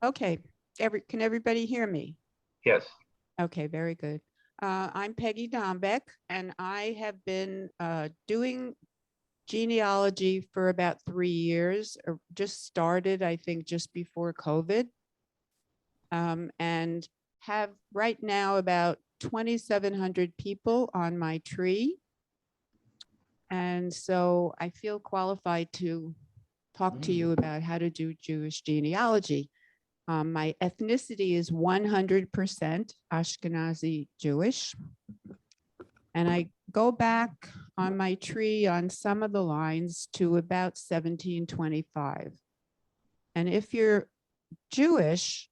Okay, can everybody hear me? Yes. Okay, very good. I'm Peggy Dombeck, and I have been doing genealogy for about 3 years, or just started, I think, just before COVID, and have right now about 2,700 people on my tree. And so I feel qualified to talk to you about how to do Jewish genealogy. My ethnicity is 100% Ashkenazi Jewish. And I go back on my tree on some of the lines to about 1725. And if you're Jewish,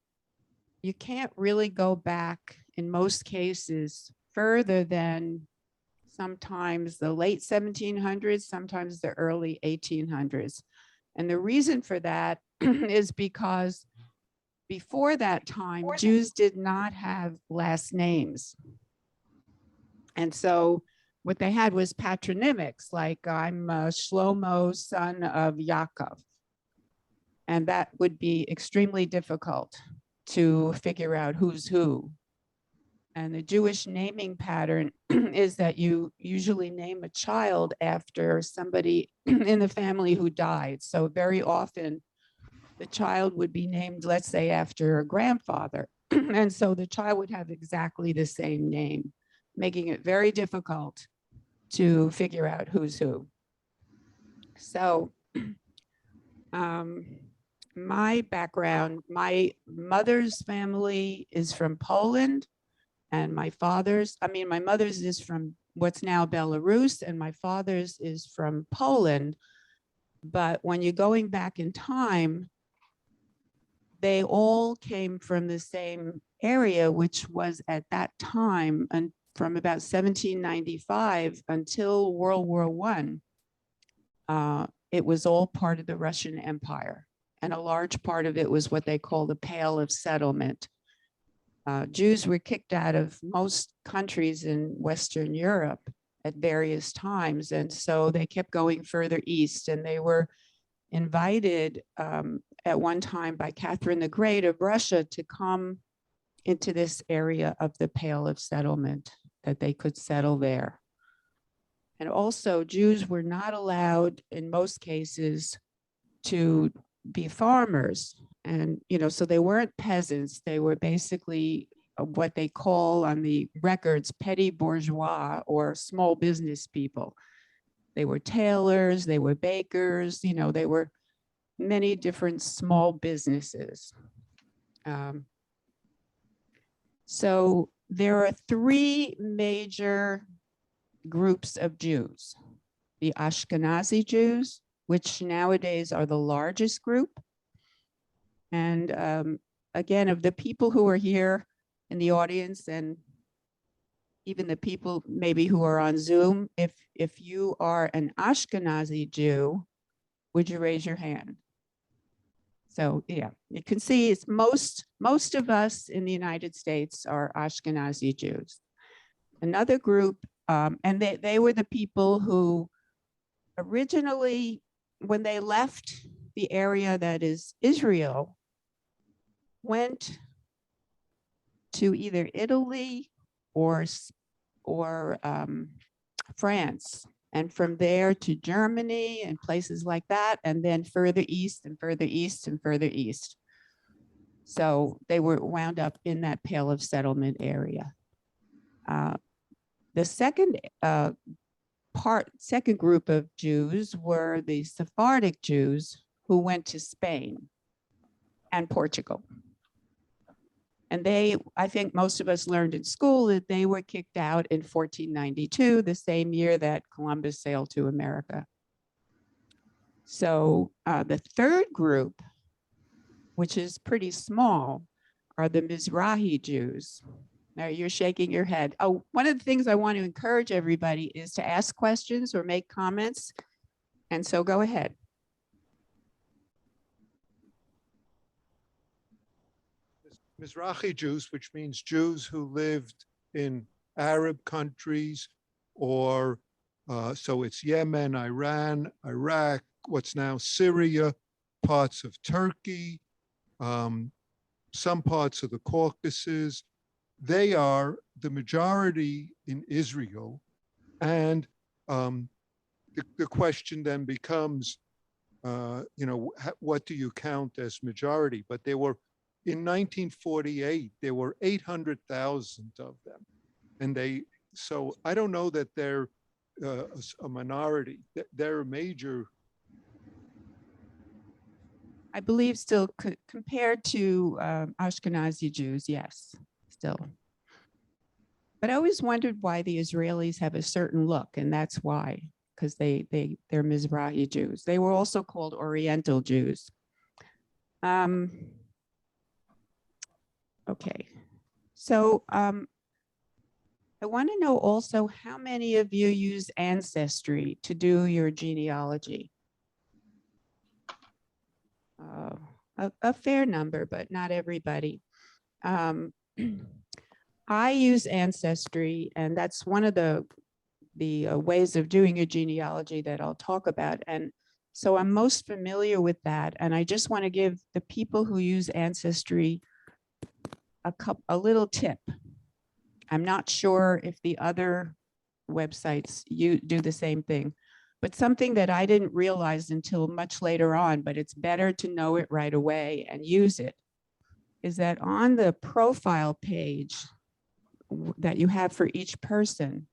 you can't really go back in most cases further than sometimes the late 1700s, sometimes the early 1800s. And the reason for that is because before that time, Jews did not have last names. And so what they had was patronymics, like I'm Shlomo, son of Yaakov. And that would be extremely difficult to figure out who's who. And the Jewish naming pattern is that you usually name a child after somebody in the family who died. So very often the child would be named, let's say, after a grandfather. And so the child would have exactly the same name, making it very difficult to figure out who's who. So my background, my mother's family is from Poland, and my mother's is from what's now Belarus, and my father's is from Poland. But when you're going back in time, they all came from the same area, which was at that time, and from about 1795 until World War I, it was all part of the Russian Empire. And a large part of it was what they call the Pale of Settlement. Jews were kicked out of most countries in Western Europe at various times. And so they kept going further east, and they were invited at one time by Catherine the Great of Russia to come into this area of the Pale of Settlement, that they could settle there. And also Jews were not allowed in most cases to be farmers. And, so they weren't peasants. They were basically what they call on the records, petty bourgeois or small business people. They were tailors, they were bakers, they were many different small businesses. So there are 3 major groups of Jews: the Ashkenazi Jews, which nowadays are the largest group. And again, of the people who are here in the audience, and even the people maybe who are on Zoom, if you are an Ashkenazi Jew, would you raise your hand? So yeah, you can see it's most of us in the United States are Ashkenazi Jews. Another group, and they were the people who originally, when they left the area that is Israel, went to either Italy or France, and from there to Germany and places like that, and then further east and further east and further east. So they were wound up in that Pale of Settlement area. The second group of Jews were the Sephardic Jews who went to Spain and Portugal. And I think most of us learned in school that they were kicked out in 1492, the same year that Columbus sailed to America. So the third group, which is pretty small, are the Mizrahi Jews. Now you're shaking your head. Oh, one of the things I want to encourage everybody is to ask questions or make comments. And so go ahead. Mizrahi Jews, which means Jews who lived in Arab countries, or so it's Yemen, Iran, Iraq, what's now Syria, parts of Turkey, some parts of the Caucasus. They are the majority in Israel. And the question then becomes, what do you count as majority? But there were, in 1948, there were 800,000 of them. And so I don't know that they're a minority. They're a major. I believe still compared to Ashkenazi Jews, yes, still. But I always wondered why the Israelis have a certain look, and that's why, because they're Mizrahi Jews. They were also called Oriental Jews. Okay, so I want to know also how many of you use Ancestry to do your genealogy? A fair number, but not everybody. I use Ancestry, and that's one of the ways of doing a genealogy that I'll talk about. And so I'm most familiar with that. And I just want to give the people who use Ancestry a little tip. I'm not sure if the other websites do the same thing, but something that I didn't realize until much later on, but it's better to know it right away and use it, is that on the profile page that you have for each person,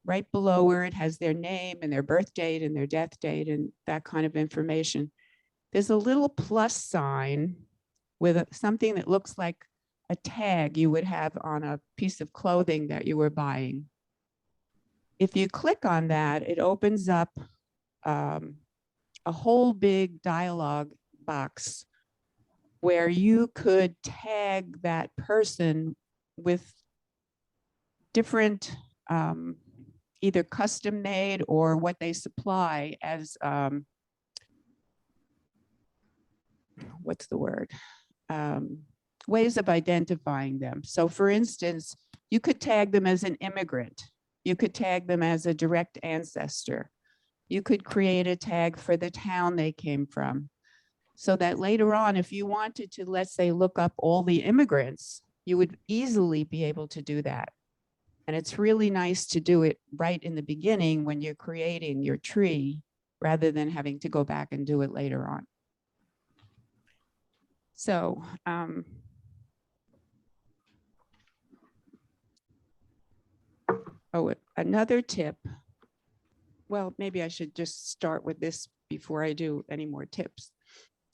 right below where it has their name and their birth date and their death date and that kind of information, there's a little plus sign with something that looks like a tag you would have on a piece of clothing that you were buying. If you click on that, it opens up a whole big dialog box where you could tag that person with different either custom made or what they supply as, what's the word? Ways of identifying them. So for instance, you could tag them as an immigrant. You could tag them as a direct ancestor. You could create a tag for the town they came from. So that later on, if you wanted to, let's say, look up all the immigrants, you would easily be able to do that. And it's really nice to do it right in the beginning when you're creating your tree, rather than having to go back and do it later on. So, another tip. Well, maybe I should just start with this before I do any more tips.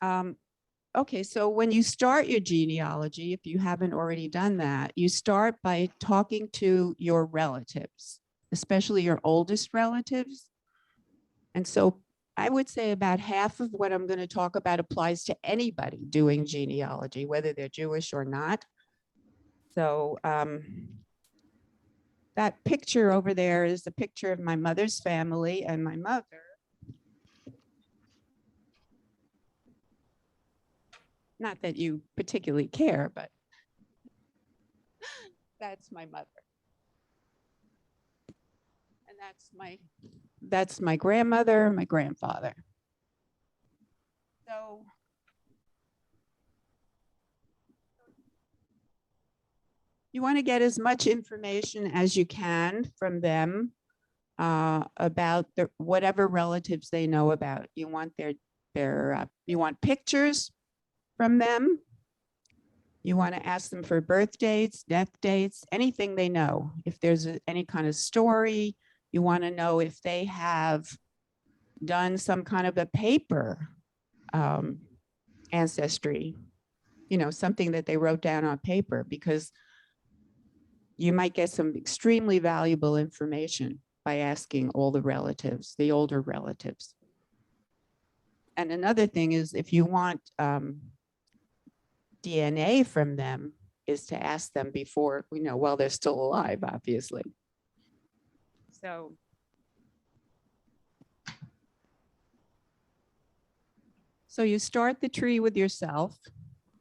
Okay, so when you start your genealogy, if you haven't already done that, you start by talking to your relatives, especially your oldest relatives. And so I would say about half of what I'm going to talk about applies to anybody doing genealogy, whether they're Jewish or not. So that picture over there is a picture of my mother's family, and my mother not that you particularly care, but that's my mother. And that's my grandmother, my grandfather. So you want to get as much information as you can from them about whatever relatives they know about. You want you want pictures from them. You want to ask them for birth dates, death dates, anything they know. If there's any kind of story, you want to know if they have done some kind of a paper ancestry, something that they wrote down on paper, because you might get some extremely valuable information by asking all the relatives, the older relatives. And another thing is, if you want DNA from them, is to ask them before, while they're still alive, obviously. So you start the tree with yourself,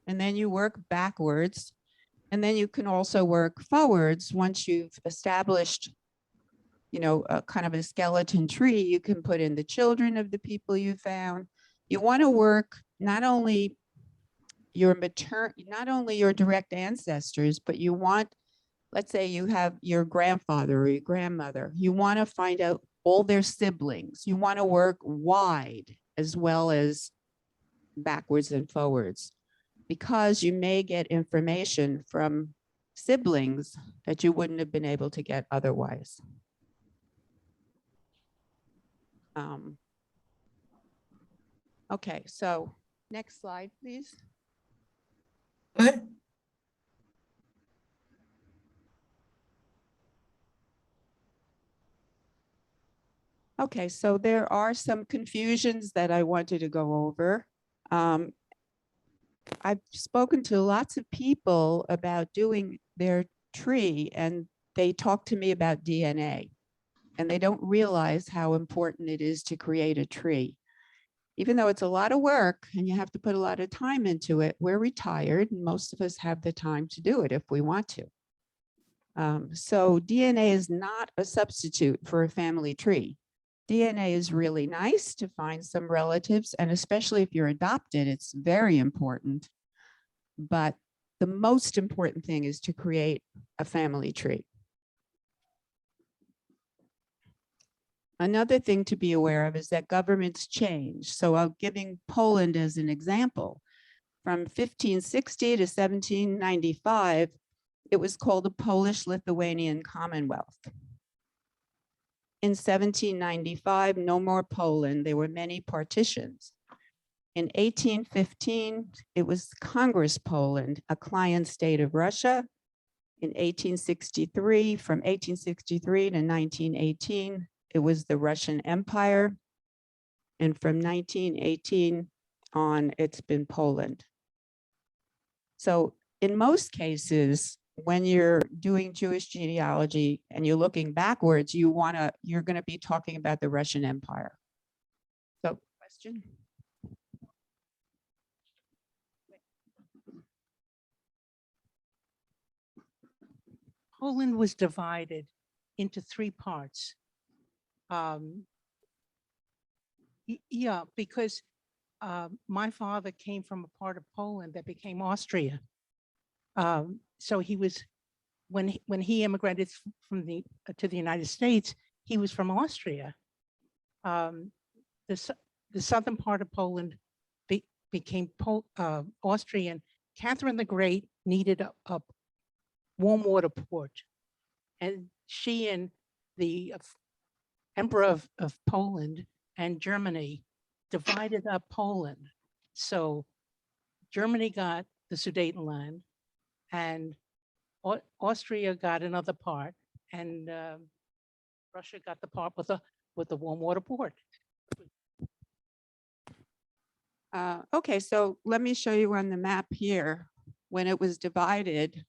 and then you work backwards, and then you can also work forwards. Once you've established, a kind of a skeleton tree, you can put in the children of the people you found. You want to work not only not only your direct ancestors, but you want, let's say you have your grandfather or your grandmother, you want to find out all their siblings. You want to work wide as well as backwards and forwards, because you may get information from siblings that you wouldn't have been able to get otherwise. Okay, so next slide, please. Good. Okay, so there are some confusions that I wanted to go over. I've spoken to lots of people about doing their tree, and they talk to me about DNA, and they don't realize how important it is to create a tree. Even though it's a lot of work and you have to put a lot of time into it, we're retired and most of us have the time to do it if we want to. So DNA is not a substitute for a family tree. DNA is really nice to find some relatives, and especially if you're adopted, it's very important. But the most important thing is to create a family tree. Another thing to be aware of is that governments change. So I'm giving Poland as an example. From 1560 to 1795, it was called the Polish-Lithuanian Commonwealth. In 1795, no more Poland. There were many partitions. In 1815, it was Congress Poland, a client state of Russia. In 1863, from 1863 to 1918, it was the Russian Empire. And from 1918 on, it's been Poland. So in most cases, when you're doing Jewish genealogy and you're looking backwards, you're going to be talking about the Russian Empire. So, question? Poland was divided into three parts. Yeah, because my father came from a part of Poland that became Austria. So he was, when he immigrated to the United States, he was from Austria. The southern part of Poland became Austrian. Catherine the Great needed a warm water port, and she and the Emperor of Poland and Germany divided up Poland. So Germany got the Sudetenland, and Austria got another part, and Russia got the part with the warm water port. Okay, so let me show you on the map here when it was divided.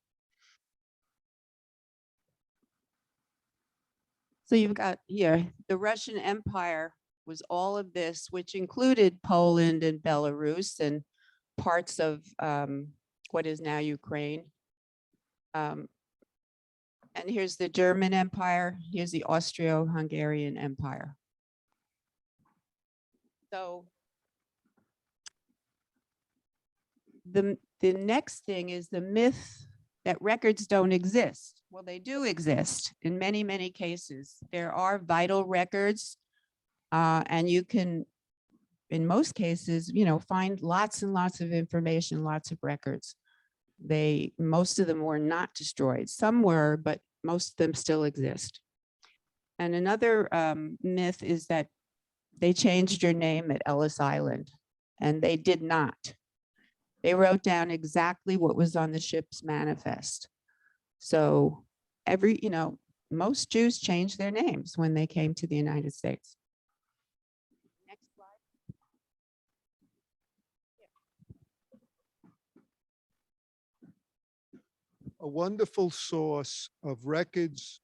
So you've got here, the Russian Empire was all of this, which included Poland and Belarus and parts of what is now Ukraine. And here's the German Empire. Here's the Austro-Hungarian Empire. So the next thing is the myth that records don't exist. Well, they do exist in many, many cases. There are vital records, and you can, in most cases, find lots and lots of information, lots of records. Most of them were not destroyed. Some were, but most of them still exist. And another myth is that they changed your name at Ellis Island, and they did not. They wrote down exactly what was on the ship's manifest. So most Jews changed their names when they came to the United States. Next slide. A wonderful source of records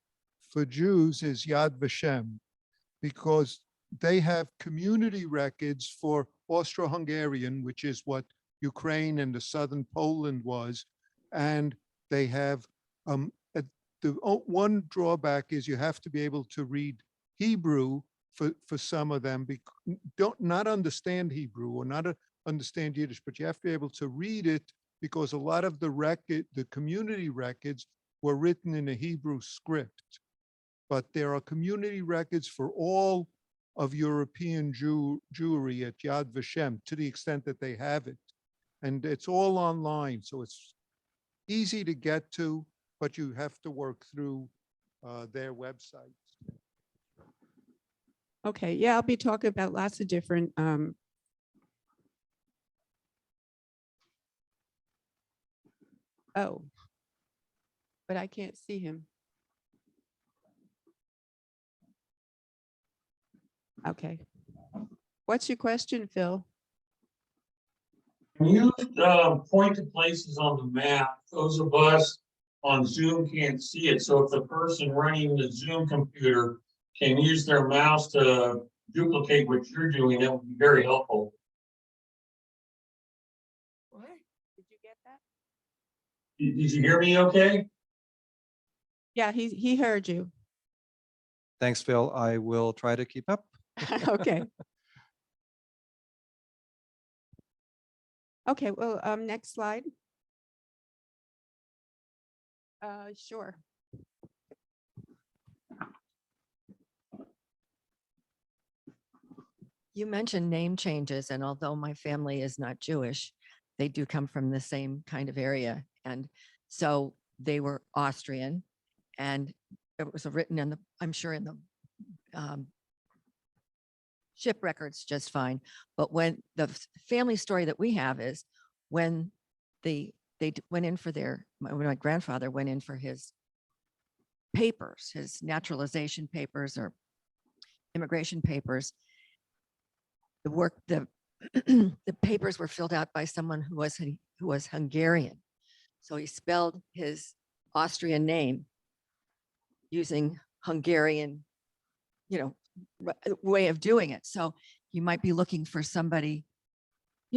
for Jews is Yad Vashem, because they have community records for Austro-Hungarian, which is what Ukraine and the southern Poland was, and they have the one drawback is you have to be able to read Hebrew for some of them, not understand Hebrew or not understand Yiddish, but you have to be able to read it because a lot of the community records were written in a Hebrew script. But there are community records for all of European Jewry at Yad Vashem to the extent that they have it. And it's all online, so it's easy to get to, but you have to work through their websites. Okay, yeah, I'll be talking about lots of different oh, but I can't see him. Okay. What's your question, Phil? Can you point to places on the map? Those of us on Zoom can't see it. So if the person running the Zoom computer can use their mouse to duplicate what you're doing, that would be very helpful. What? Did you get that? Did you hear me okay? Yeah, he heard you. Thanks, Phil. I will try to keep up. Okay. Okay, well, next slide. Sure. You mentioned name changes, and although my family is not Jewish, they do come from the same kind of area. And so they were Austrian, and it was written in the, I'm sure in the ship records just fine. But when the family story that we have is when they went in for when my grandfather went in for his papers, his naturalization papers or immigration papers, the papers were filled out by someone who was Hungarian. So he spelled his Austrian name using Hungarian, way of doing it. So you might be looking for somebody,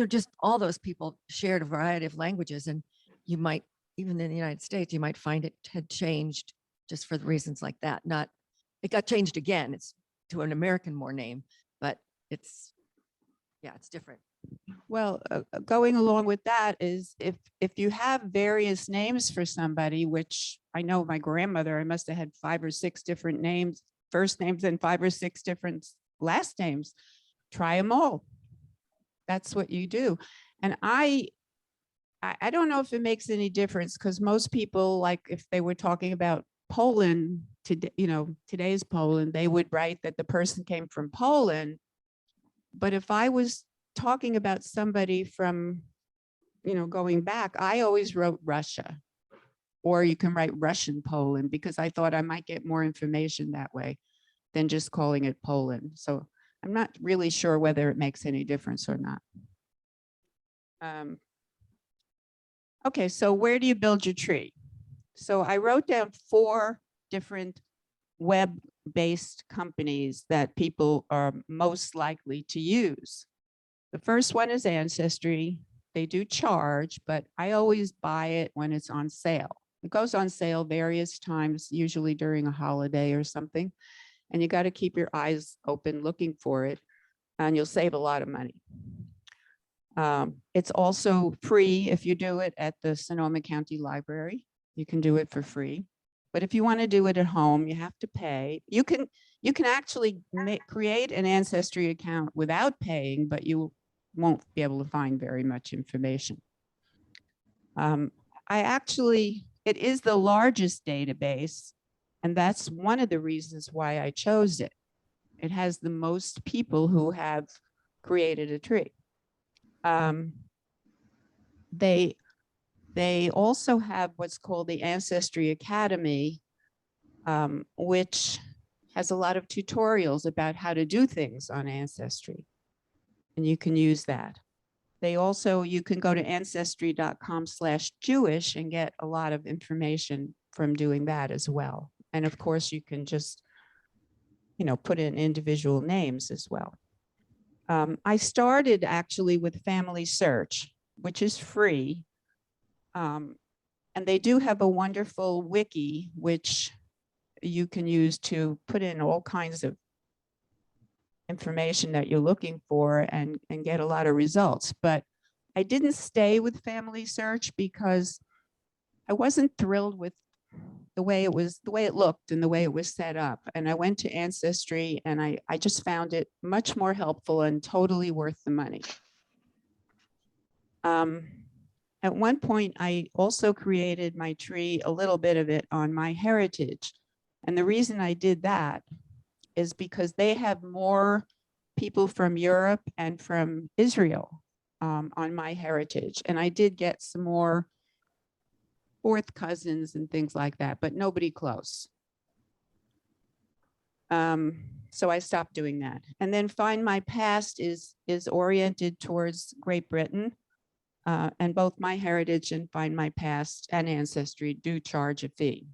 just all those people shared a variety of languages, and you might, even in the United States, you might find it had changed just for the reasons like that. It got changed again. It's to an American more name, but it's different. Well, going along with that is if you have various names for somebody, which I know my grandmother, I must have had 5 or 6 different names, first names, and 5 or 6 different last names, try them all. That's what you do. And I don't know if it makes any difference, because most people, like if they were talking about Poland today, today's Poland, they would write that the person came from Poland. But if I was talking about somebody from, going back, I always wrote Russia, or you can write Russian Poland, because I thought I might get more information that way than just calling it Poland. So I'm not really sure whether it makes any difference or not. Okay, so where do you build your tree? So I wrote down 4 different web-based companies that people are most likely to use. The first one is Ancestry. They do charge, but I always buy it when it's on sale. It goes on sale various times, usually during a holiday or something. And you got to keep your eyes open looking for it, and you'll save a lot of money. It's also free if you do it at the Sonoma County Library. You can do it for free. But if you want to do it at home, you have to pay. You can actually create an Ancestry account without paying, but you won't be able to find very much information. It is the largest database, and that's one of the reasons why I chose it. It has the most people who have created a tree. They also have what's called the Ancestry Academy, which has a lot of tutorials about how to do things on Ancestry, and you can use that. You can go to ancestry.com/Jewish and get a lot of information from doing that as well. And of course, you can just, put in individual names as well. I started actually with Family Search, which is free. And they do have a wonderful wiki, which you can use to put in all kinds of information that you're looking for and get a lot of results. But I didn't stay with Family Search because I wasn't thrilled with the way it looked and the way it was set up. And I went to Ancestry and I just found it much more helpful and totally worth the money. At one point, I also created my tree, a little bit of it on MyHeritage. And the reason I did that is because they have more people from Europe and from Israel on MyHeritage. And I did get some more fourth cousins and things like that, but nobody close. So I stopped doing that. And then Find My Past is oriented towards Great Britain. And both MyHeritage and Find My Past and Ancestry do charge a fee.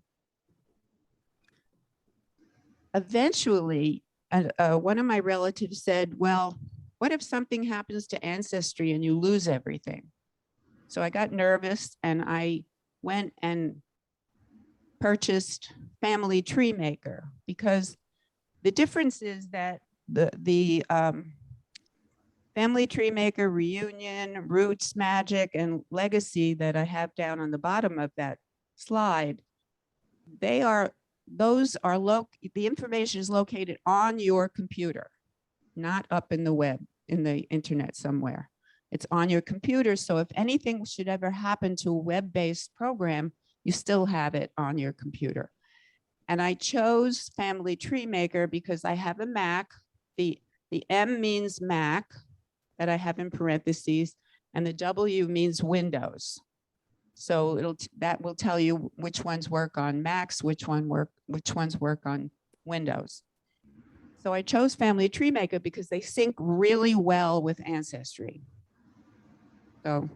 Eventually, one of my relatives said, well, what if something happens to Ancestry and you lose everything? So I got nervous and I went and purchased Family Tree Maker, because the difference is that the Family Tree Maker, Reunion, Roots, Magic, and Legacy that I have down on the bottom of that slide, the information is located on your computer, not up in the web, in the internet somewhere. It's on your computer. So if anything should ever happen to a web-based program, you still have it on your computer. And I chose Family Tree Maker because I have a Mac. The M means Mac, that I have in parentheses, and the W means Windows. So that will tell you which ones work on Macs, which ones work on Windows. So I chose Family Tree Maker because they sync really well with Ancestry. So,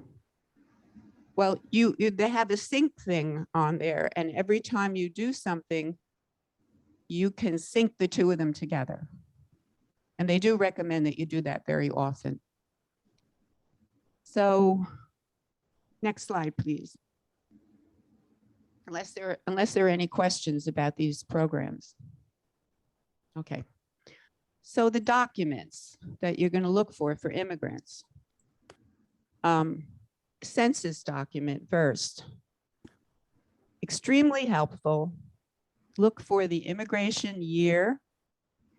well, they have a sync thing on there, and every time you do something, you can sync the two of them together. And they do recommend that you do that very often. So next slide, please. Unless there are any questions about these programs. Okay. So the documents that you're going to look for immigrants. Census document first. Extremely helpful. Look for the immigration year,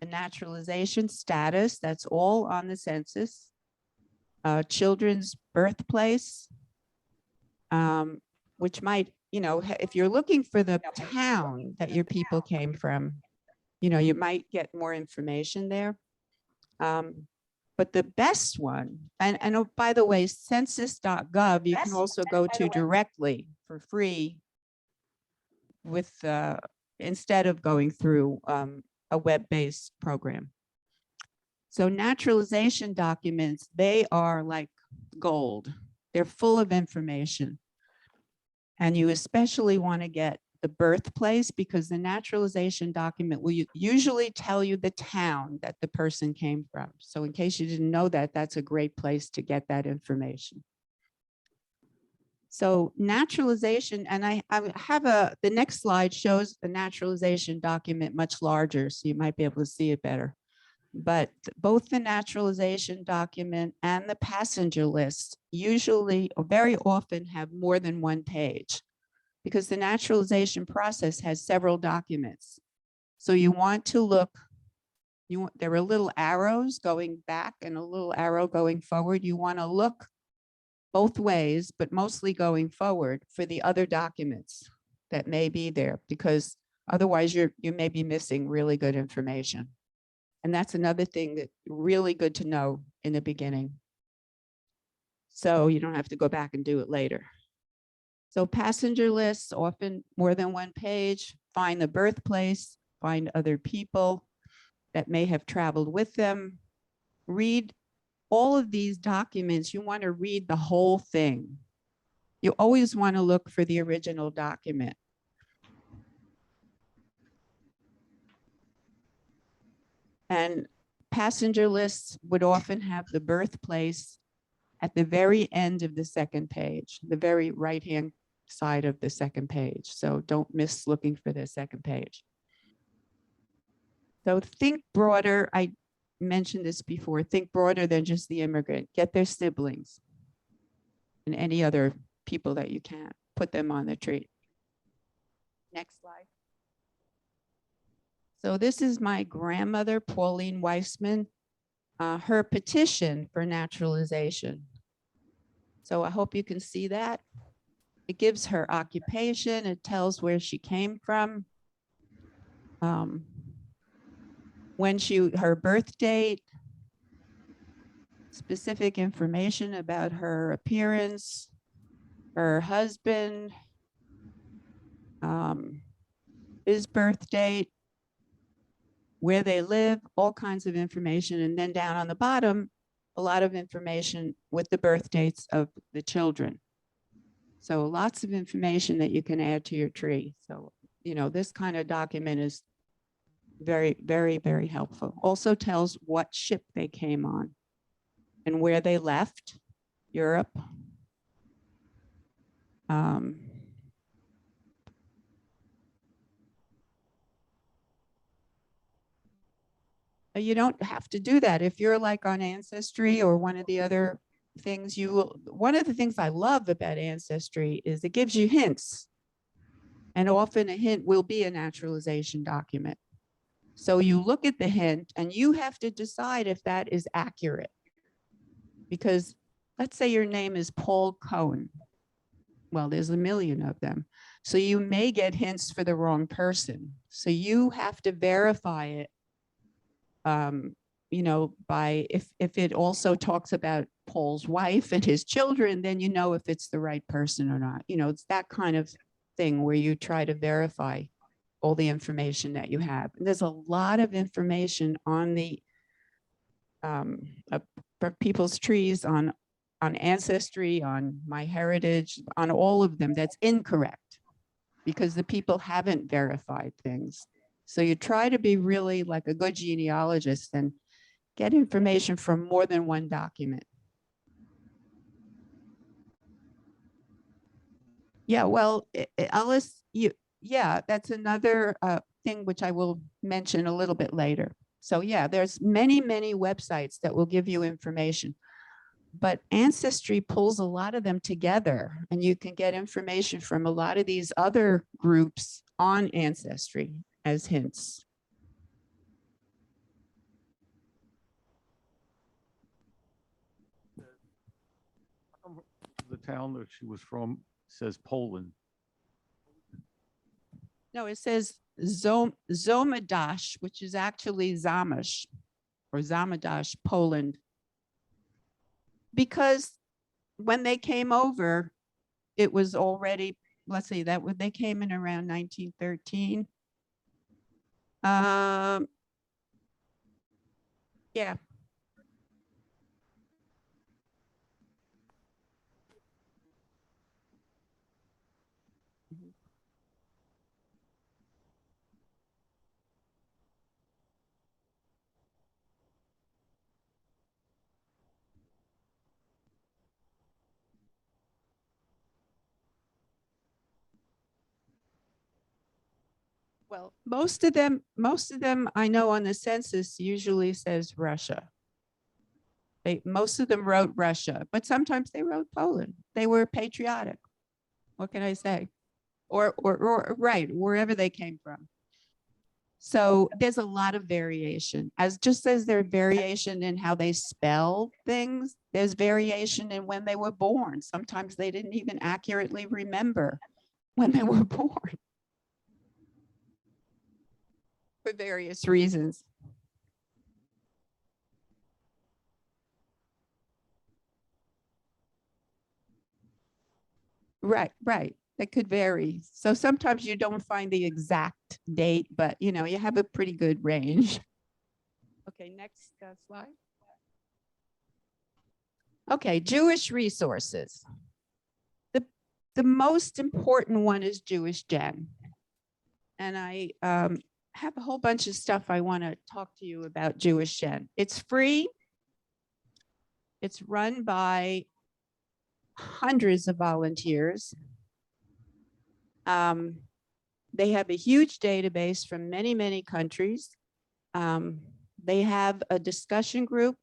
the naturalization status, that's all on the census. Children's birthplace, which might, if you're looking for the town that your people came from, you might get more information there. But the best one, and oh, by the way, census.gov, you can also go to directly for free with instead of going through a web-based program. So naturalization documents, they are like gold. They're full of information. And you especially want to get the birthplace, because the naturalization document will usually tell you the town that the person came from. So in case you didn't know that, that's a great place to get that information. So naturalization, and I have the next slide shows the naturalization document much larger, so you might be able to see it better. But both the naturalization document and the passenger list usually or very often have more than one page, because the naturalization process has several documents. So you want to look, there are little arrows going back and a little arrow going forward. You want to look both ways, but mostly going forward for the other documents that may be there, because otherwise you may be missing really good information. And that's another thing that's really good to know in the beginning, so you don't have to go back and do it later. So passenger lists, often more than one page. Find the birthplace, find other people that may have traveled with them. Read all of these documents. You want to read the whole thing. You always want to look for the original document. And passenger lists would often have the birthplace at the very end of the second page, the very right-hand side of the second page. So don't miss looking for the second page. So think broader. mentioned this before, think broader than just the immigrant. Get their siblings and any other people that you can. Put them on the tree. Next slide. So this is my grandmother, Pauline Weissman, her petition for naturalization. So I hope you can see that. It gives her occupation. It tells where she came from. Her birth date, specific information about her appearance, her husband, his birth date, where they live, all kinds of information. And then down on the bottom, a lot of information with the birth dates of the children. So lots of information that you can add to your tree. So, you know, this kind of document is very, very, very helpful. Also tells what ship they came on and where they left Europe. You don't have to do that. If you're like on Ancestry or one of the other things, you will. One of the things I love about Ancestry is it gives you hints. And often a hint will be a naturalization document. So you look at the hint and you have to decide if that is accurate. Because let's say your name is Paul Cohen. Well, there's a million of them. So you may get hints for the wrong person. So you have to verify it. You know, by if it also talks about Paul's wife and his children, then you know if it's the right person or not. You know, it's that kind of thing where you try to verify all the information that you have. And there's a lot of information on the for people's trees, on Ancestry, on MyHeritage, on all of them that's incorrect because the people haven't verified things. So you try to be really like a good genealogist and get information from more than one document. Yeah, well, Alice, yeah, that's another thing which I will mention a little bit later. So yeah, there's many, many websites that will give you information, but Ancestry pulls a lot of them together and you can get information from a lot of these other groups on Ancestry as hints. The town that she was from says Poland. No, it says Zomadash, which is actually Zamash or Zamadash, Poland. Because when they came over, it was already, let's see, that when they came in around 1913. Yeah. Well, most of them I know on the census usually says Russia. Most of them wrote Russia, but sometimes they wrote Poland. They were patriotic. What can I say? Or right, wherever they came from. So there's a lot of variation. Just as there's variation in how they spell things, there's variation in when they were born. Sometimes they didn't even accurately remember when they were born for various reasons. Right, right. That could vary. So sometimes you don't find the exact date, but you know, you have a pretty good range. Okay, next slide. Okay, Jewish resources. The most important one is Jewish Gen. And I have a whole bunch of stuff I want to talk to you about Jewish Gen. It's free. It's run by hundreds of volunteers. They have a huge database from many, many countries. They have a discussion group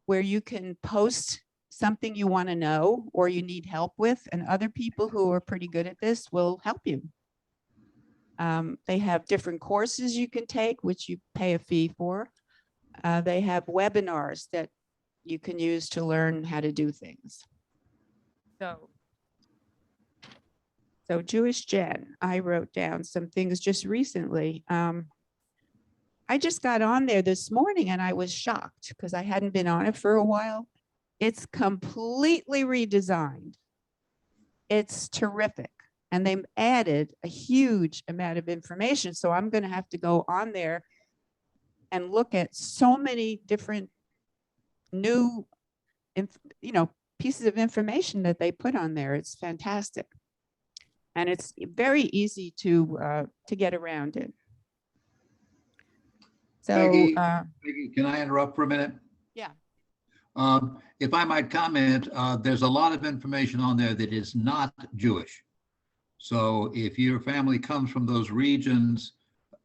where you can post something you want to know or you need help with, and other people who are pretty good at this will help you. They have different courses you can take, which you pay a fee for. They have webinars that you can use to learn how to do things. So Jewish Gen, I wrote down some things just recently. I just got on there this morning and I was shocked because I hadn't been on it for a while. It's completely redesigned. It's terrific. And they added a huge amount of information. So I'm going to have to go on there and look at so many different new, pieces of information that they put on there. It's fantastic. And it's very easy to get around it. So, Peggy, Peggy, can I interrupt for a minute? yeah. If I might comment, there's a lot of information on there that is not Jewish. So if your family comes from those regions,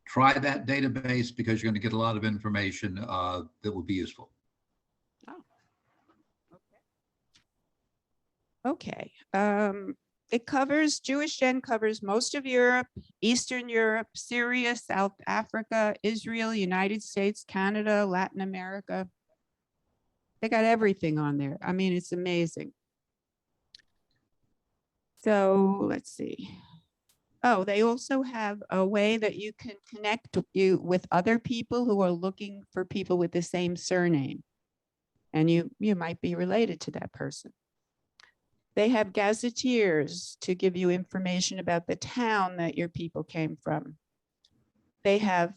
try that database because you're going to get a lot of information that will be useful. Okay. It covers, Jewish Gen covers most of Europe, Eastern Europe, Syria, South Africa, Israel, United States, Canada, Latin America. They got everything on there. I mean, it's amazing. So let's see. Oh, they also have a way that you can connect you with other people who are looking for people with the same surname. And you might be related to that person. They have gazetteers to give you information about the town that your people came from. They have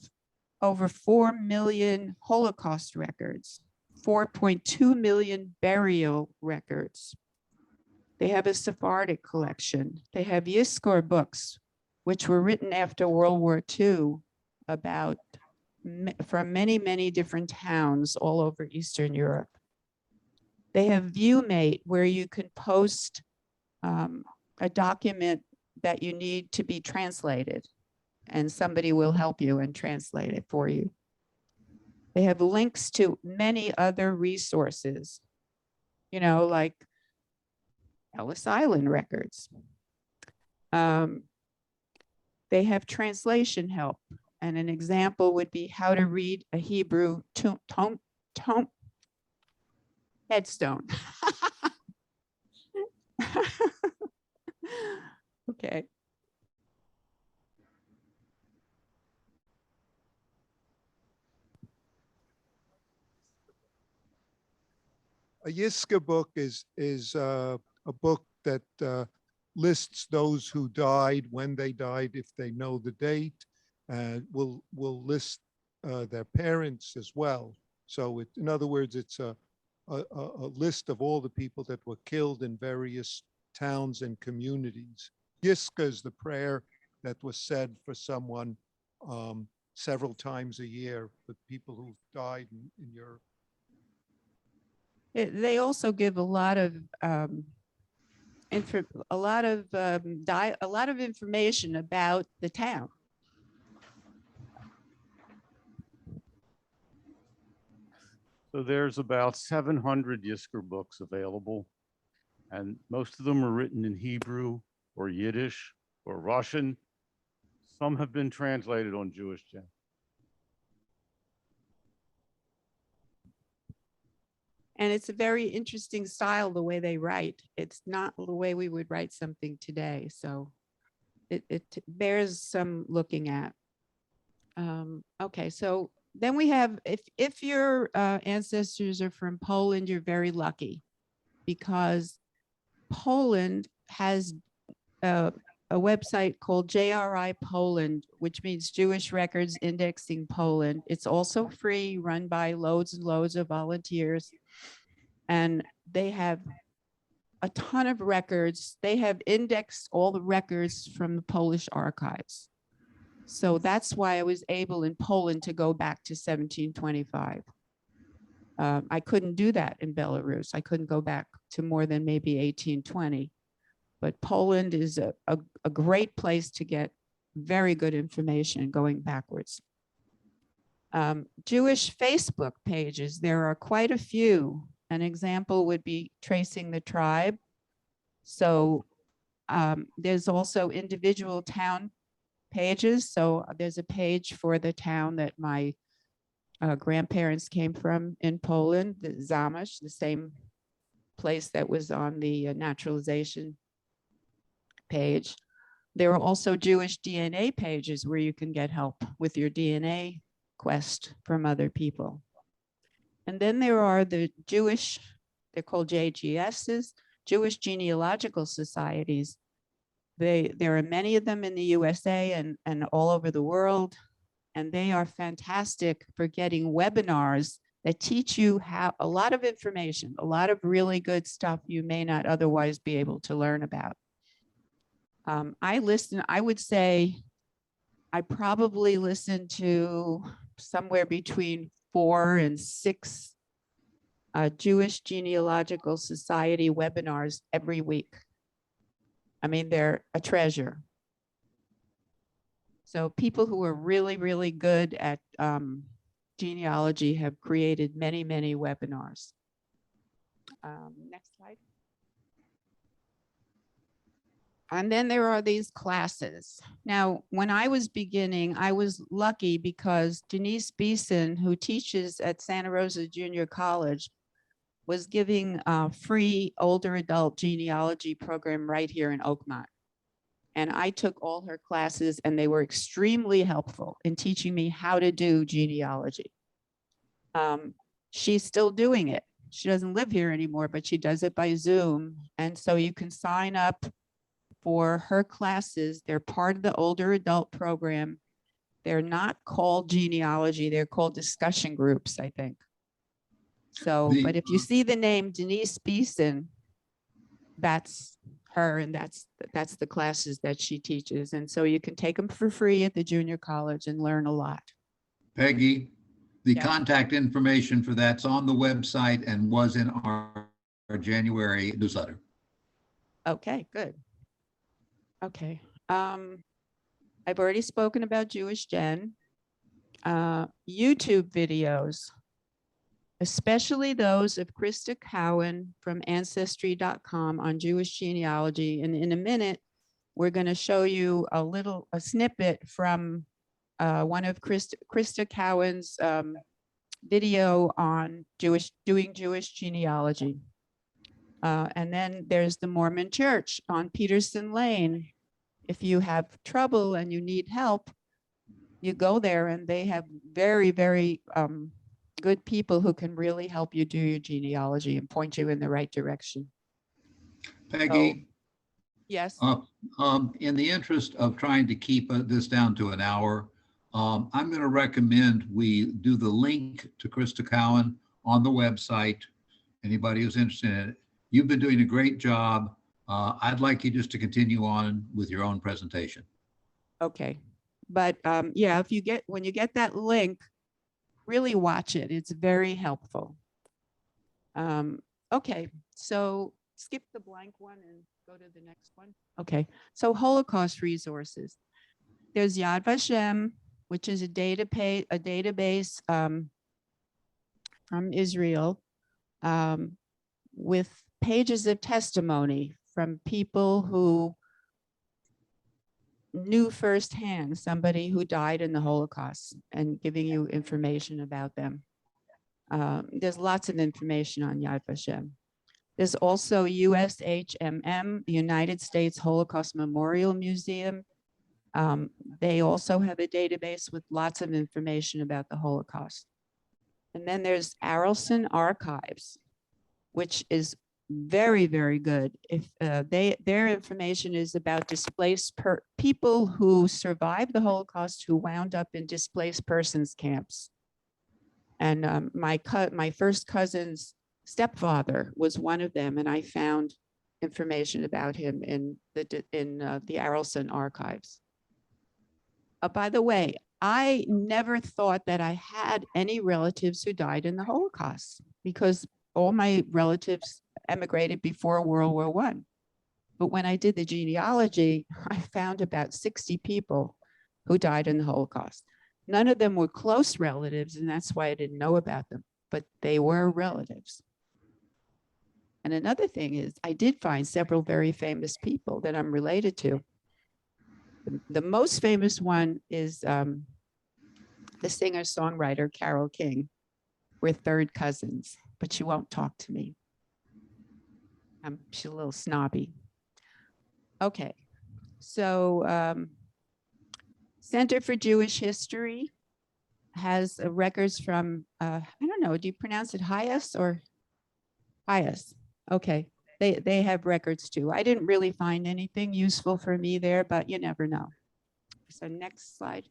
over 4 million Holocaust records, 4.2 million burial records. They have a Sephardic collection. They have Yizkor books, which were written after World War II from many, many different towns all over Eastern Europe. They have ViewMate, where you can post a document that you need to be translated, and somebody will help you and translate it for you. They have links to many other resources, like Ellis Island records. They have translation help, and an example would be how to read a Hebrew headstone. Okay. A Yiska book is a book that lists those who died, when they died, if they know the date, and will list their parents as well. So in other words, it's a list of all the people that were killed in various towns and communities. Yiska is the prayer that was said for someone several times a year for people who died in Europe. They also give a lot of information about the town. So there's about 700 Yizkor books available, and most of them are written in Hebrew or Yiddish or Russian. Some have been translated on Jewish Gen. And it's a very interesting style, the way they write. It's not the way we would write something today. So it bears some looking at. Okay, so then we have, if your ancestors are from Poland, you're very lucky, because Poland has a website called JRI Poland, which means Jewish Records Indexing Poland. It's also free, run by loads and loads of volunteers. And they have a ton of records. They have indexed all the records from the Polish archives. So that's why I was able in Poland to go back to 1725. I couldn't do that in Belarus. I couldn't go back to more than maybe 1820. But Poland is a great place to get very good information going backwards. Jewish Facebook pages, there are quite a few. An example would be Tracing the Tribe. So there's also individual town pages. So there's a page for the town that my grandparents came from in Poland, the Zamish, the same place that was on the naturalization page. There are also Jewish DNA pages where you can get help with your DNA quest from other people. And then there are the Jewish, they're called JGSs, Jewish Genealogical Societies. There are many of them in the USA and all over the world, and they are fantastic for getting webinars that teach you how a lot of information, a lot of really good stuff you may not otherwise be able to learn about. I would say I probably listen to somewhere between 4 and 6 Jewish Genealogical Society webinars every week. I mean, they're a treasure. So people who are really, really good at genealogy have created many, many webinars. Next slide. And then there are these classes. Now, when I was beginning, I was lucky because Denise Beeson, who teaches at Santa Rosa Junior College, was giving a free older adult genealogy program right here in Oakmont. And I took all her classes and they were extremely helpful in teaching me how to do genealogy. She's still doing it. She doesn't live here anymore, but she does it by Zoom. And so you can sign up for her classes. They're part of the older adult program. They're not called genealogy. They're called discussion groups, I think. So, but if you see the name Denise Beeson, that's her, and that's the classes that she teaches. And so you can take them for free at the junior college and learn a lot. Peggy, the Yeah. contact information for that's on the website and was in our January newsletter. Okay, good. Okay. I've already spoken about Jewish Gen. YouTube videos, especially those of Krista Cowan from Ancestry.com on Jewish genealogy. And in a minute, we're going to show you a snippet from one of Krista Cowan's video on doing Jewish genealogy. And then there's the Mormon Church on Peterson Lane. If you have trouble and you need help, you go there and they have very, very good people who can really help you do your genealogy and point you in the right direction. Peggy, Yes. in the interest of trying to keep this down to an hour, I'm going to recommend we do the link to Krista Cowan on the website. Anybody who's interested in it. You've been doing a great job. I'd like you just to continue on with your own presentation. Okay. But yeah, when you get that link, really watch it. It's very helpful. Okay, so skip the blank one and go to the next one. Okay, so Holocaust Resources. There's Yad Vashem, which is a database from Israel with pages of testimony from people who knew firsthand somebody who died in the Holocaust and giving you information about them. There's lots of information on Yad Vashem. There's also USHMM, the United States Holocaust Memorial Museum. They also have a database with lots of information about the Holocaust. And then there's Arlson Archives, which is very, very good. If their information is about displaced people who survived the Holocaust who wound up in displaced persons camps. And my first cousin's stepfather was one of them, and I found information about him in the Arlson Archives. By the way, I never thought that I had any relatives who died in the Holocaust because all my relatives emigrated before World War I. But when I did the genealogy, I found about 60 people who died in the Holocaust. None of them were close relatives, and that's why I didn't know about them, but they were relatives. And another thing is, I did find several very famous people that I'm related to. The most famous one is the singer-songwriter Carole King. We're third cousins, but she won't talk to me. She's a little snobby. Okay, so Center for Jewish History has records from, I don't know, do you pronounce it Hayas or Hayas? Okay, they have records too. I didn't really find anything useful for me there, but you never know. So next slide.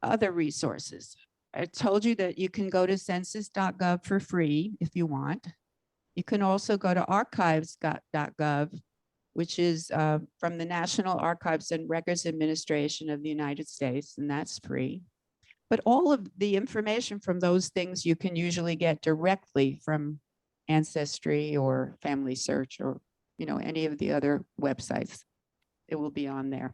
Other resources. I told you that you can go to census.gov for free if you want. You can also go to archives.gov, which is from the National Archives and Records Administration of the United States, and that's free. But all of the information from those things you can usually get directly from Ancestry or Family Search or, you know, any of the other websites. It will be on there.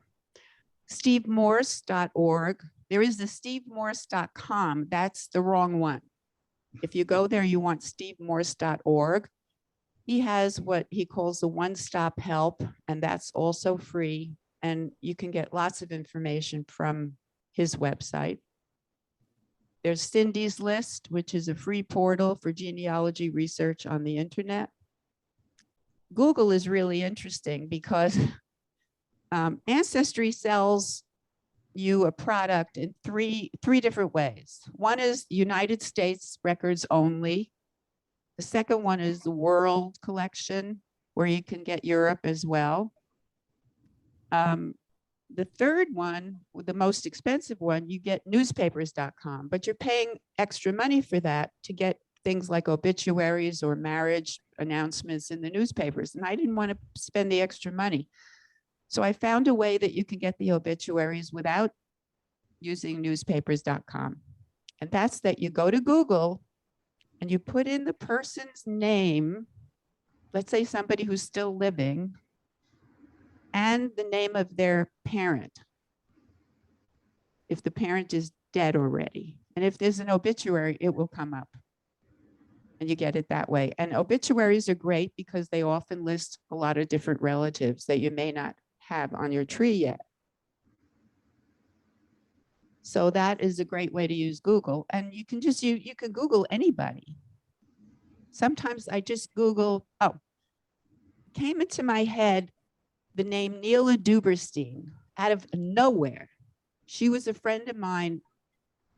SteveMorse.org. There is the SteveMorse.com. That's the wrong one. If you go there, you want SteveMorse.org. He has what he calls the one-stop help, and that's also free. And you can get lots of information from his website. There's Cindy's List, which is a free portal for genealogy research on the internet. Google is really interesting because Ancestry sells you a product in three different ways. One is United States records only. The second one is the World Collection, where you can get Europe as well. The third one, the most expensive one, you get newspapers.com, but you're paying extra money for that to get things like obituaries or marriage announcements in the newspapers. And I didn't want to spend the extra money. So I found a way that you can get the obituaries without using newspapers.com. And that's that you go to Google and you put in the person's name, let's say somebody who's still living, and the name of their parent, if the parent is dead already. And if there's an obituary, it will come up. And you get it that way. And obituaries are great because they often list a lot of different relatives that you may not have on your tree yet. So that is a great way to use Google. And you can just, you can Google anybody. Sometimes I just Google, came into my head the name Neela Duberstein out of nowhere. She was a friend of mine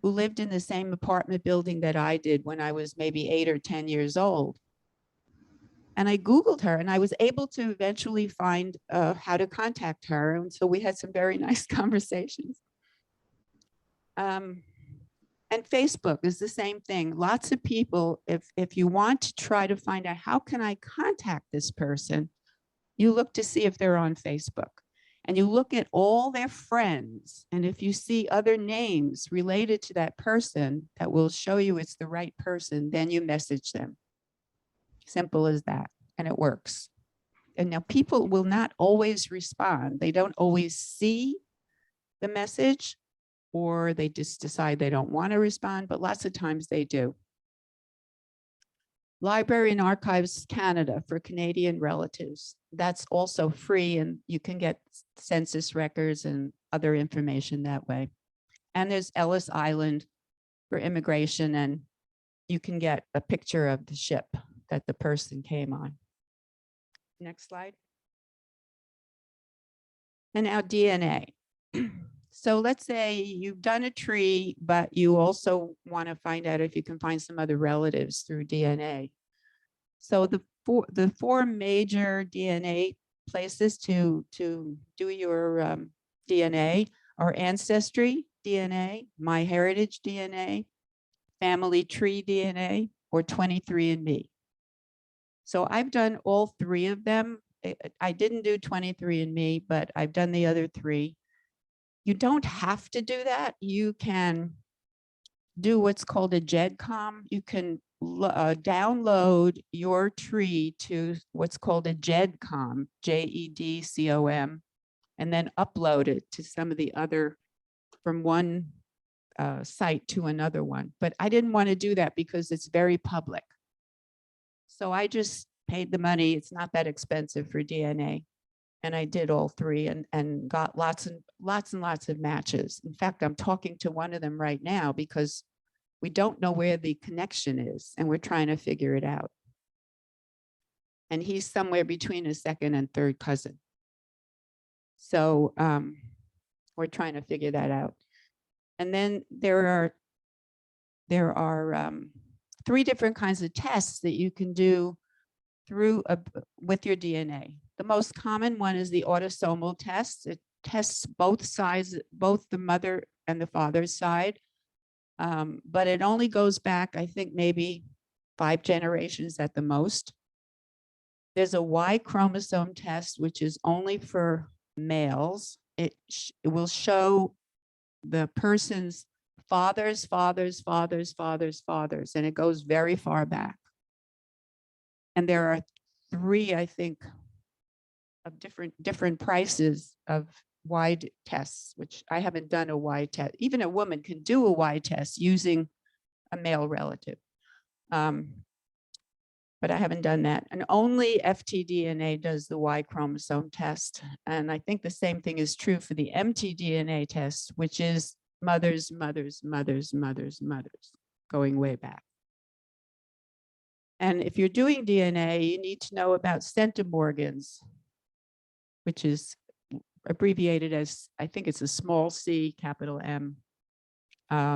who lived in the same apartment building that I did when I was maybe 8 or 10 years old. And I Googled her and I was able to eventually find how to contact her. And so we had some very nice conversations. And Facebook is the same thing. Lots of people, if you want to try to find out how can I contact this person, you look to see if they're on Facebook and you look at all their friends. And if you see other names related to that person that will show you it's the right person, then you message them. Simple as that. And it works. And now people will not always respond. They don't always see the message, or they just decide they don't want to respond, but lots of times they do. Library and Archives Canada for Canadian relatives. That's also free and you can get census records and other information that way. And there's Ellis Island for immigration, and you can get a picture of the ship that the person came on. Next slide. And now DNA. So let's say you've done a tree, but you also want to find out if you can find some other relatives through DNA. So the four major DNA places to do your DNA are Ancestry DNA, MyHeritage DNA, Family Tree DNA, or 23andMe. So I've done all three of them. I didn't do 23andMe, but I've done the other three. You don't have to do that. You can do what's called a GEDCOM. You can download your tree to what's called a GEDCOM, JEDCOM, and then upload it to some of the other from one site to another one. But I didn't want to do that because it's very public. So I just paid the money. It's not that expensive for DNA. And I did all three and got lots and lots of matches. In fact, I'm talking to one of them right now because we don't know where the connection is and we're trying to figure it out. And he's somewhere between a second and third cousin. So we're trying to figure that out. And then there are 3 different kinds of tests that you can do with your DNA. The most common one is the autosomal test. It tests both sides, both the mother and the father's side. But it only goes back, I think, maybe 5 generations at the most. There's a Y chromosome test, which is only for males. It will show the person's fathers, and it goes very far back. And there are 3, I think, of different prices of Y tests, which I haven't done a Y test. Even a woman can do a Y test using a male relative. But I haven't done that. And only FTDNA does the Y chromosome test. And I think the same thing is true for the mtDNA test, which is mothers, going way back. And if you're doing DNA, you need to know about centimorgans, which is abbreviated as, I think it's a small c, capital M,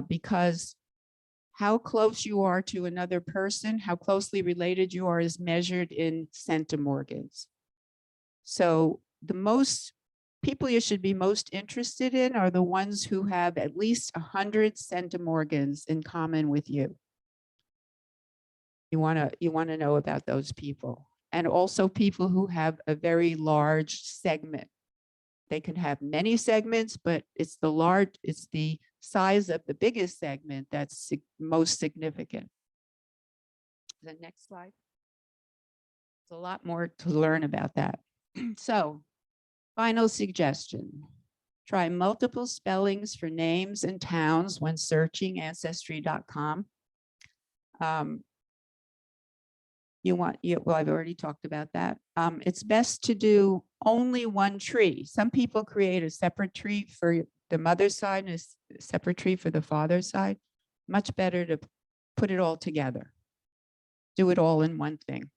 because how close you are to another person, how closely related you are, is measured in centimorgans. So the most people you should be most interested in are the ones who have at least 100 centimorgans in common with you. You want to know about those people. And also people who have a very large segment. They can have many segments, but it's the size of the biggest segment that's most significant. The next slide. There's a lot more to learn about that. So, final suggestion. Try multiple spellings for names and towns when searching Ancestry.com. Well, I've already talked about that. It's best to do only one tree. Some people create a separate tree for the mother's side and a separate tree for the father's side. Much better to put it all together. Do it all in one thing.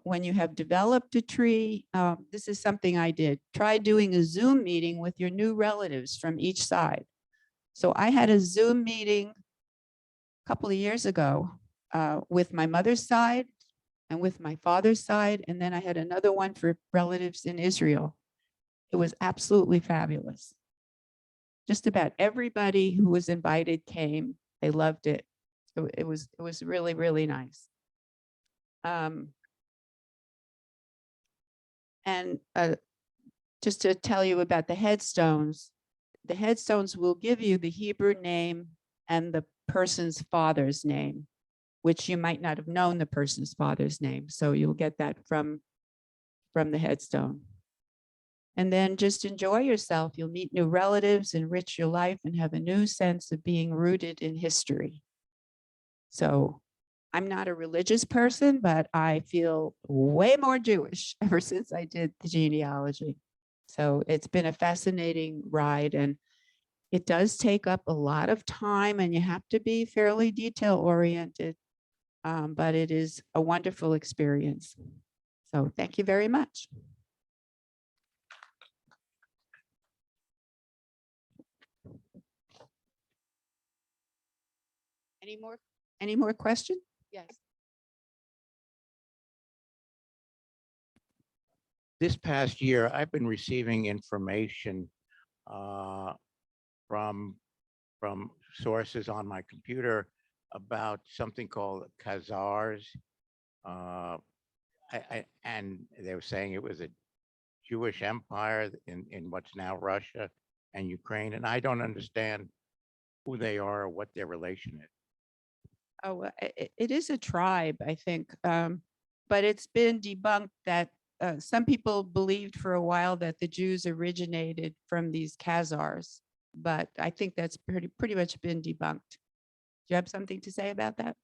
When you have developed a tree, this is something I did. Try doing a Zoom meeting with your new relatives from each side. So I had a Zoom meeting a couple of years ago with my mother's side and with my father's side. And then I had another one for relatives in Israel. It was absolutely fabulous. Just about everybody who was invited came. They loved it. It was really, really nice. And just to tell you about the headstones will give you the Hebrew name and the person's father's name, which you might not have known the person's father's name. So you'll get that from the headstone. And then just enjoy yourself. You'll meet new relatives, enrich your life, and have a new sense of being rooted in history. So I'm not a religious person, but I feel way more Jewish ever since I did the genealogy. So it's been a fascinating ride, and it does take up a lot of time, and you have to be fairly detail oriented, but it is a wonderful experience. So thank you very much. Any more questions? Yes. This past year, I've been receiving information from sources on my computer about something called Khazars. And they were saying it was a Jewish empire in what's now Russia and Ukraine. And I don't understand who they are or what their relation is. Oh, it is a tribe, I think, but it's been debunked that some people believed for a while that the Jews originated from these Khazars, but I think that's pretty much been debunked. Do you have something to say about that?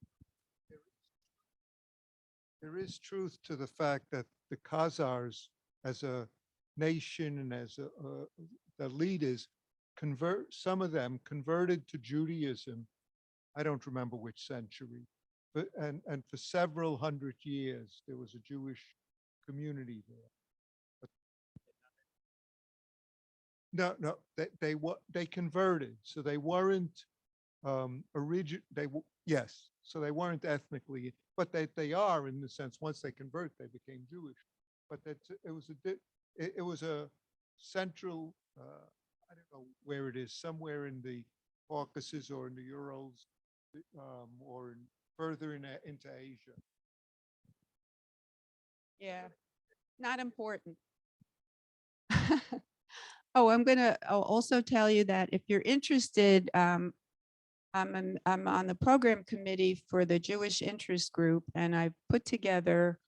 There is truth to the fact that the Khazars, as a nation and as the leaders, some of them converted to Judaism. I don't remember which century, but and for several hundred years there was a Jewish community there. No, they converted, so they weren't yes, so they weren't ethnically, but they are in the sense once they convert they became Jewish. But it was a central I don't know where it is, somewhere in the Caucasus or in the Urals, or further into Asia. Yeah, not important. Oh, I'll also tell you that if you're interested, I'm on the program committee for the Jewish Interest Group, and I've put together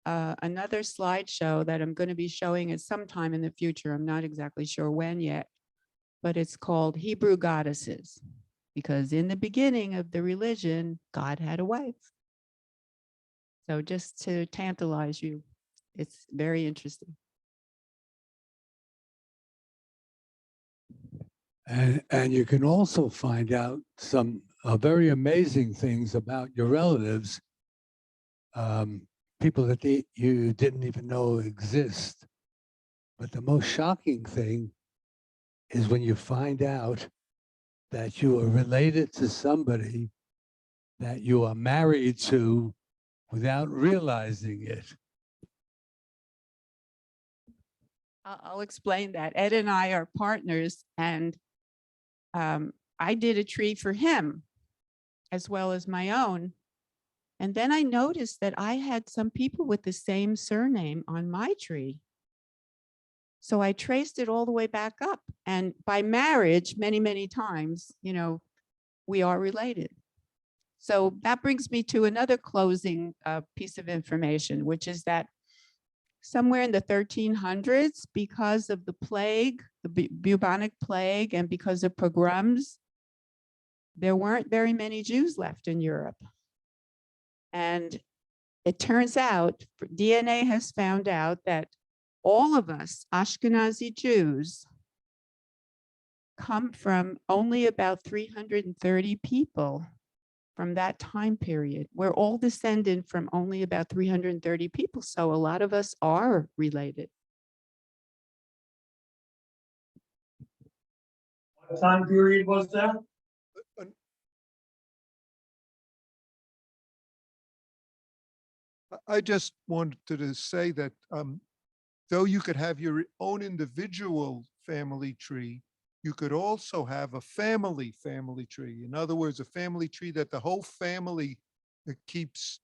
another slideshow that I'm going to be showing at some time in the future. I'm not exactly sure when yet, but it's called Hebrew Goddesses, because in the beginning of the religion, God had a wife. So just to tantalize you, it's very interesting. And you can also find out some very amazing things about your relatives, people that you didn't even know exist. But the most shocking thing is when you find out that you are related to somebody that you are married to without realizing it. I'll explain that. Ed and I are partners, and I did a tree for him as well as my own. And then I noticed that I had some people with the same surname on my tree. So I traced it all the way back up. And by marriage, many, many times, we are related. So that brings me to another closing piece of information, which is that somewhere in the 1300s, because of the plague, the bubonic plague, and because of pogroms, there weren't very many Jews left in Europe. And it turns out, DNA has found out that all of us Ashkenazi Jews come from only about 330 people from that time period. We're all descended from only about 330 people. So a lot of us are related. What time period was that? I just wanted to say that though you could have your own individual family tree, you could also have a family tree. In other words, a family tree that the whole family keeps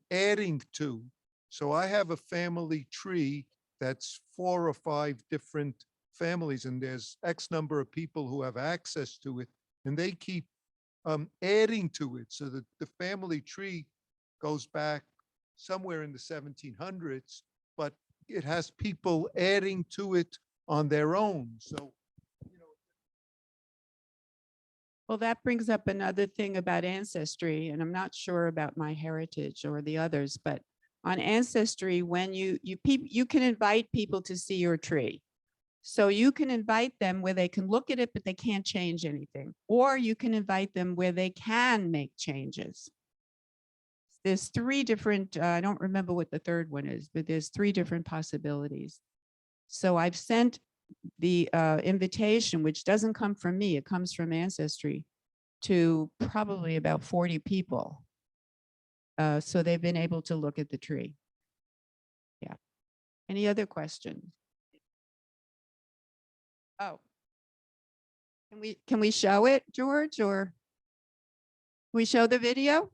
adding to. So I have a family tree that's 4 or 5 different families, and there's X number of people who have access to it, and they keep adding to it, so that the family tree goes back somewhere in the 1700s, but it has people adding to it on their own. So, Well, that brings up another thing about Ancestry, and I'm not sure about MyHeritage or the others, but on Ancestry, when you can invite people to see your tree. So you can invite them where they can look at it, but they can't change anything. Or you can invite them where they can make changes. There's 3 different, I don't remember what the third one is, but there's 3 different possibilities. So I've sent the invitation, which doesn't come from me, it comes from Ancestry, to probably about 40 people. So they've been able to look at the tree. Yeah. Any other questions? Oh. Can we show it, George, or can we show the video?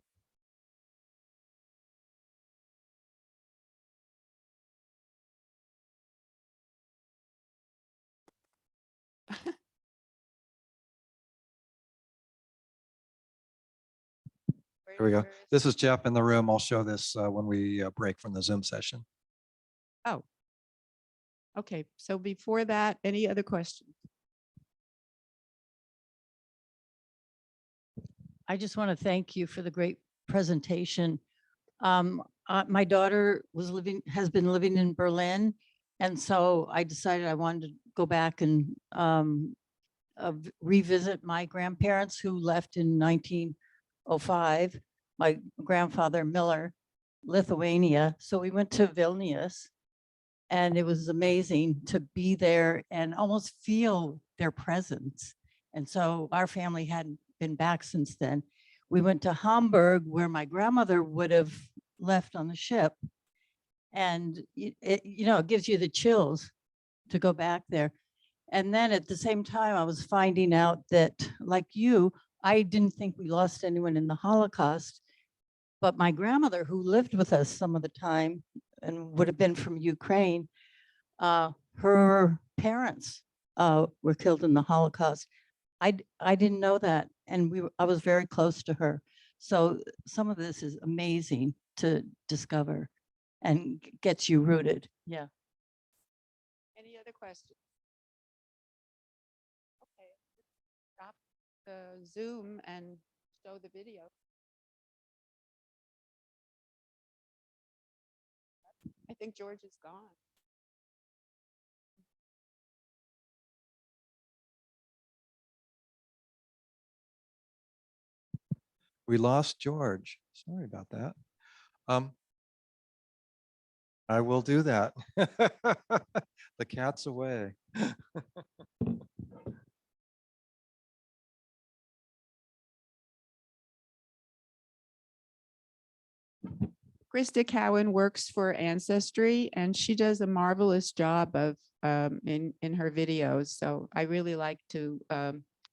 Here we go. This is Jeff in the room. I'll show this when we break from the Zoom session. Oh. Okay, so before that, any other questions? I just want to thank you for the great presentation. My daughter has been living in Berlin. And so I decided I wanted to go back and revisit my grandparents who left in 1905. My grandfather Miller, Lithuania. So we went to Vilnius, and it was amazing to be there and almost feel their presence. And so our family hadn't been back since then. We went to Hamburg, where my grandmother would have left on the ship. And it gives you the chills to go back there. And then at the same time, I was finding out that, like you, I didn't think we lost anyone in the Holocaust. But my grandmother, who lived with us some of the time and would have been from Ukraine, her parents were killed in the Holocaust. I didn't know that, and I was very close to her. So some of this is amazing to discover and gets you rooted. Yeah. Any other questions? Okay, stop the Zoom and show the video. I think George is gone. We lost George. Sorry about that. I will do that. The cat's away. Krista Cowan works for Ancestry, and she does a marvelous job of in her videos. So I really like to.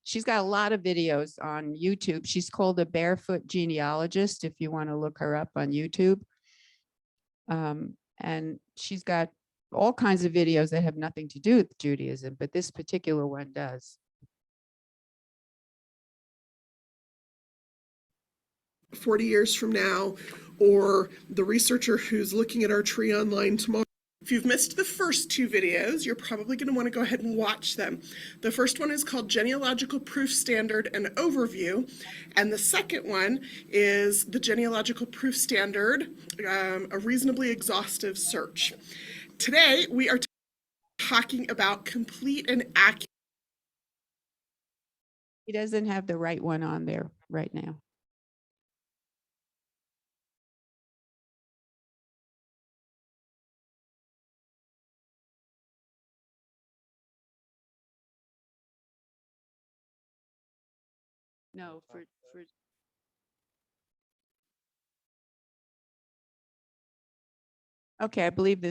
She's got a lot of videos on YouTube. She's called a barefoot genealogist, if you want to look her up on YouTube. And she's got all kinds of videos that have nothing to do with Judaism, but this particular one does. 40 years from now, or the researcher who's looking at our tree online tomorrow. If you've missed the first two videos, you're probably going to want to go ahead and watch them. The first one is called Genealogical Proof Standard and Overview, and the second one is the Genealogical Proof Standard, a reasonably exhaustive search. Today, we are talking about complete and accurate. He doesn't have the right one on there right now. No, for okay, I believe this